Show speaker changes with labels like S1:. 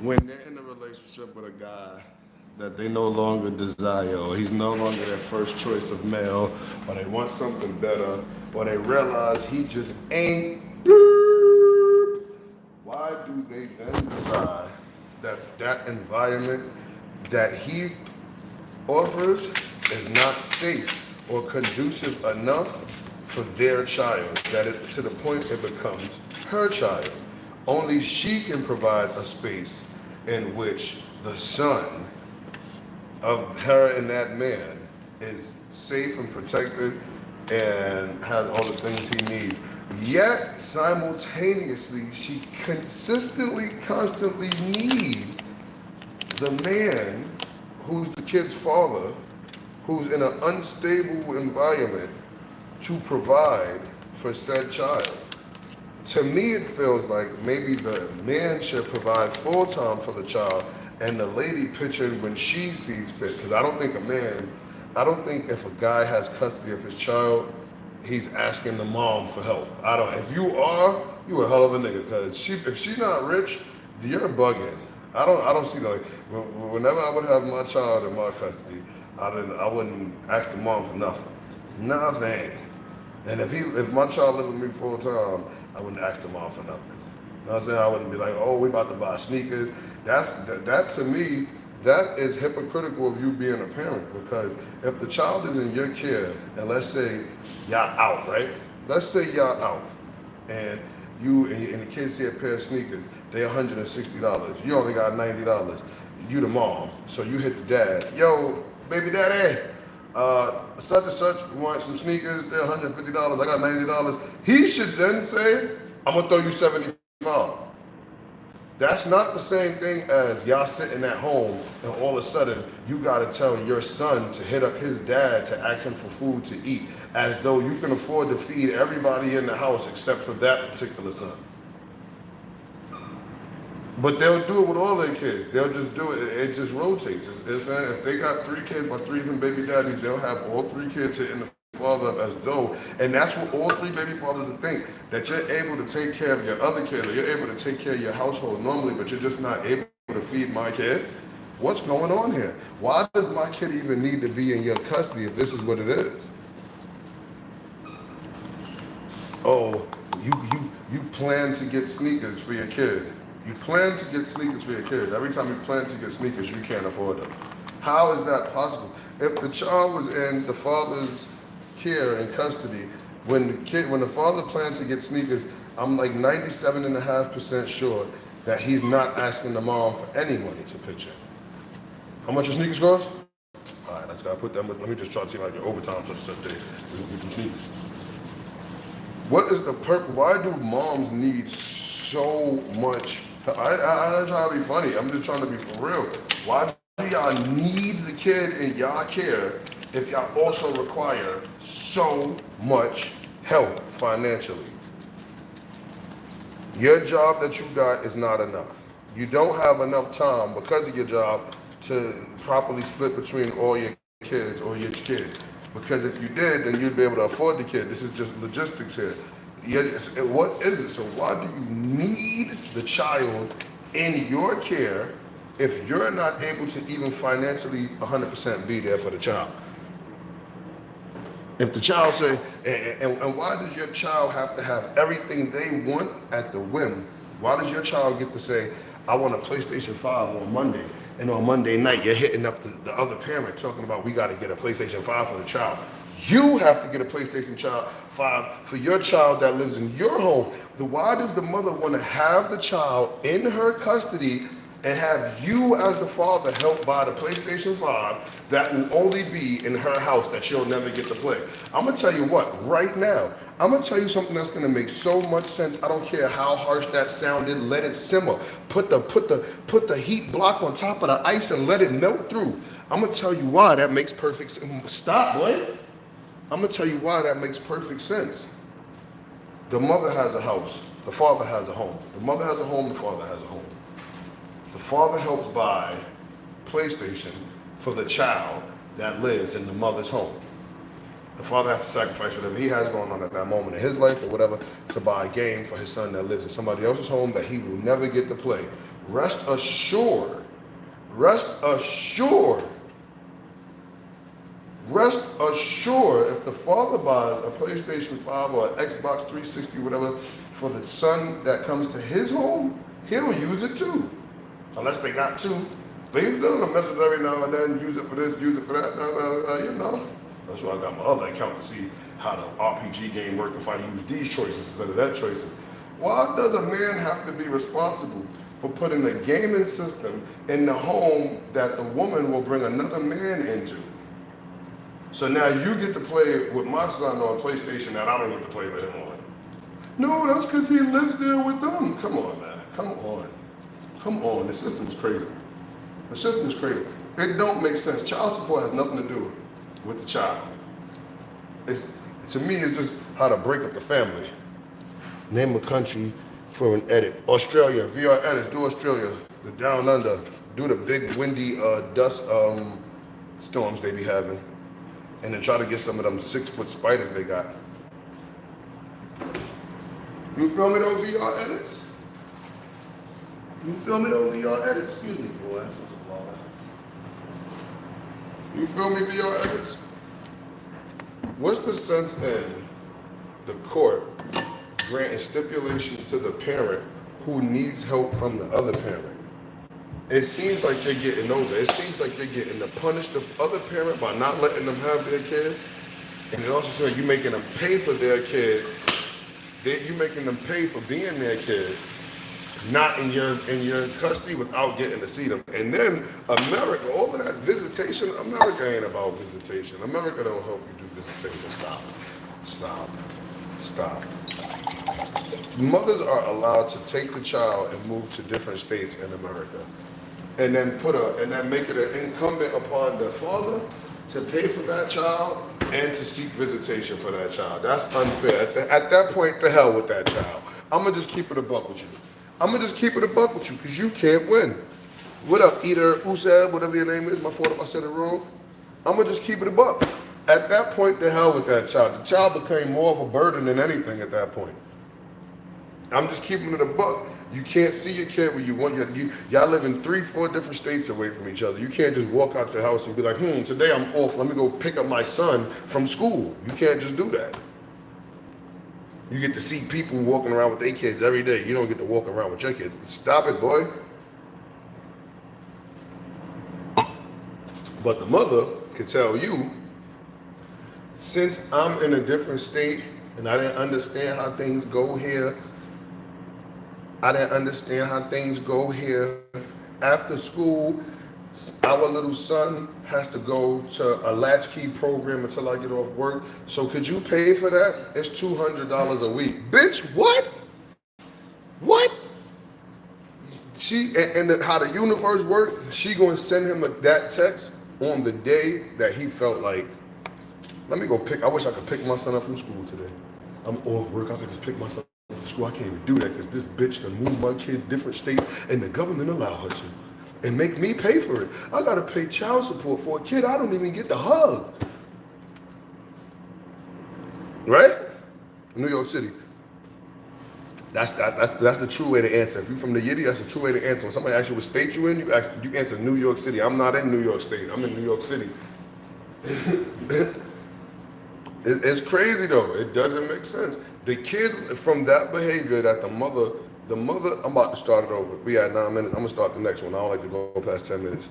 S1: when they're in a relationship with a guy that they no longer desire, or he's no longer their first choice of male, or they want something better, or they realize he just ain't, why do they then decide that that environment that he offers is not safe or conducive enough for their child, that it to the point it becomes her child? Only she can provide a space in which the son of her and that man is safe and protected and has all the things he needs. Yet simultaneously, she consistently, constantly needs the man who's the kid's father, who's in an unstable environment, to provide for said child. To me, it feels like maybe the man should provide full time for the child and the lady pitch in when she sees fit. Because I don't think if a guy has custody of his child, he's asking the mom for help. I don't. If you are, you a hell of a nigga. Because if she's not rich, you're bugging. I don't see like whenever I would have my child in my custody, I wouldn't ask the mom for nothing, nothing. And if my child lived with me full time, I wouldn't ask the mom for nothing. You know what I'm saying? I wouldn't be like, oh, we about to buy sneakers. That to me, that is hypocritical of you being a parent, because if the child is in your care and let's say y'all out, right? Let's say y'all out and and the kids see a pair of sneakers, they $160. You only got $90. You the mom, so you hit the dad. Yo, baby daddy, such and such want some sneakers. They're $150. I got $90. He should then say, I'm gonna throw you 75. That's not the same thing as y'all sitting at home and all of a sudden you gotta tell your son to hit up his dad to ask him for food to eat, as though you can afford to feed everybody in the house except for that particular son. But they'll do it with all their kids. They'll just do it. It just rotates. If they got three kids by three different baby daddies, they'll have all three kids hitting the father up as though, and that's what all three baby fathers will think, that you're able to take care of your other kid, or you're able to take care of your household normally, but you're just not able to feed my kid. What's going on here? Why does my kid even need to be in your custody if this is what it is? Oh, you plan to get sneakers for your kid. You plan to get sneakers for your kids. Every time you plan to get sneakers, you can't afford them. How is that possible? If the child was in the father's care and custody, when the father planned to get sneakers, I'm like 97.5% sure that he's not asking the mom for any money to pitch in. How much your sneakers cost? All right, let's gotta put them. Let me just try to see if I get overtime for the set day. We can get some sneakers. What is the purpose? Why do moms need so much? I'm trying to be funny. I'm just trying to be for real. Why do y'all need the kid in y'all care if y'all also require so much help financially? Your job that you got is not enough. You don't have enough time because of your job to properly split between all your kids or your kid. Because if you did, then you'd be able to afford the kid. This is just logistics here. What is it? So why do you need the child in your care if you're not able to even financially 100% be there for the child? If the child say, and why does your child have to have everything they want at the whim? Why does your child get to say, I want a PlayStation 5 on Monday, and on Monday night you're hitting up the other parent talking about we got to get a PlayStation 5 for the child? You have to get a PlayStation 5 for your child that lives in your home. Why does the mother want to have the child in her custody and have you as the father help buy the PlayStation 5 that will only be in her house that she'll never get to play? I'm gonna tell you what, right now, I'm gonna tell you something that's gonna make so much sense. I don't care how harsh that sounded, let it simmer. Put the heat block on top of the ice and let it melt through. I'm gonna tell you why that makes perfect sense. Stop, boy. I'm gonna tell you why that makes perfect sense. The mother has a house, the father has a home. The mother has a home, the father has a home. The father helps buy PlayStation for the child that lives in the mother's home. The father has to sacrifice whatever he has going on at that moment in his life or whatever to buy a game for his son that lives in somebody else's home that he will never get to play. Rest assured, rest assured, rest assured, if the father buys a PlayStation 5 or an Xbox 360, whatever, for the son that comes to his home, he'll use it too. Unless they got two. But he's gonna mess with it every now and then, use it for this, use it for that, you know. That's why I got my other account to see how the RPG game works if I use these choices instead of that choices. Why does a man have to be responsible for putting a gaming system in the home that the woman will bring another man into? So now you get to play with my son on PlayStation that I don't get to play with him on. No, that's because he lives there with them. Come on, man. Come on. Come on. The system's crazy. The system's crazy. It don't make sense. Child support has nothing to do with the child. To me, it's just how to break up the family. Name a country for an edit. Australia, VR edits, do Australia. The down under, do the big windy dust storms they be having. And then try to get some of them 6-foot spiders they got. You feel me those VR edits? You feel me those VR edits? Excuse me, boy. You feel me VR edits? What's the sense in the court granting stipulations to the parent who needs help from the other parent? It seems like they're getting over. It seems like they're getting to punish the other parent by not letting them have their kid. And it also seems like you're making them pay for their kid. You're making them pay for being their kid, not in your custody without getting to see them. And then America, all of that visitation, America ain't about visitation. America don't help you do visitation. Stop. Stop. Stop. Mothers are allowed to take the child and move to different states in America. And then make it an incumbent upon the father to pay for that child and to seek visitation for that child. That's unfair. At that point, the hell with that child. I'm gonna just keep it a buck with you. I'm gonna just keep it a buck with you because you can't win. What up, Eater Usab, whatever your name is, my fault if I said it wrong. I'm gonna just keep it a buck. At that point, the hell with that child. The child became more of a burden than anything at that point. I'm just keeping it a buck. You can't see your kid when you want y'all live in 3-4 different states away from each other. You can't just walk out your house and be like, today I'm off, let me go pick up my son from school. You can't just do that. You get to see people walking around with their kids every day. You don't get to walk around with your kid. Stop it, boy. But the mother could tell you, since I'm in a different state and I didn't understand how things go here, after school, our little son has to go to a latchkey program until I get off work. So could you pay for that? It's $200 a week. Bitch, what? What? How the universe works, she gonna send him that text on the day that he felt like, I wish I could pick my son up from school today. I'm off work, I could just pick my son up from school. I can't even do that because this bitch done moved my kid different states and the government allow her to. And make me pay for it. I gotta pay child support for a kid I don't even get to hug. Right? New York City. That's the true way to answer. If you're from the Yiddy, that's the true way to answer. When somebody asks you what state you in, you answer New York City. I'm not in New York State. I'm in New York City. It's crazy though. It doesn't make sense. The kid from that behavior that the mother, I'm about to start it over. We at 9 minutes. I'm gonna start the next one. I don't like to go past 10 minutes.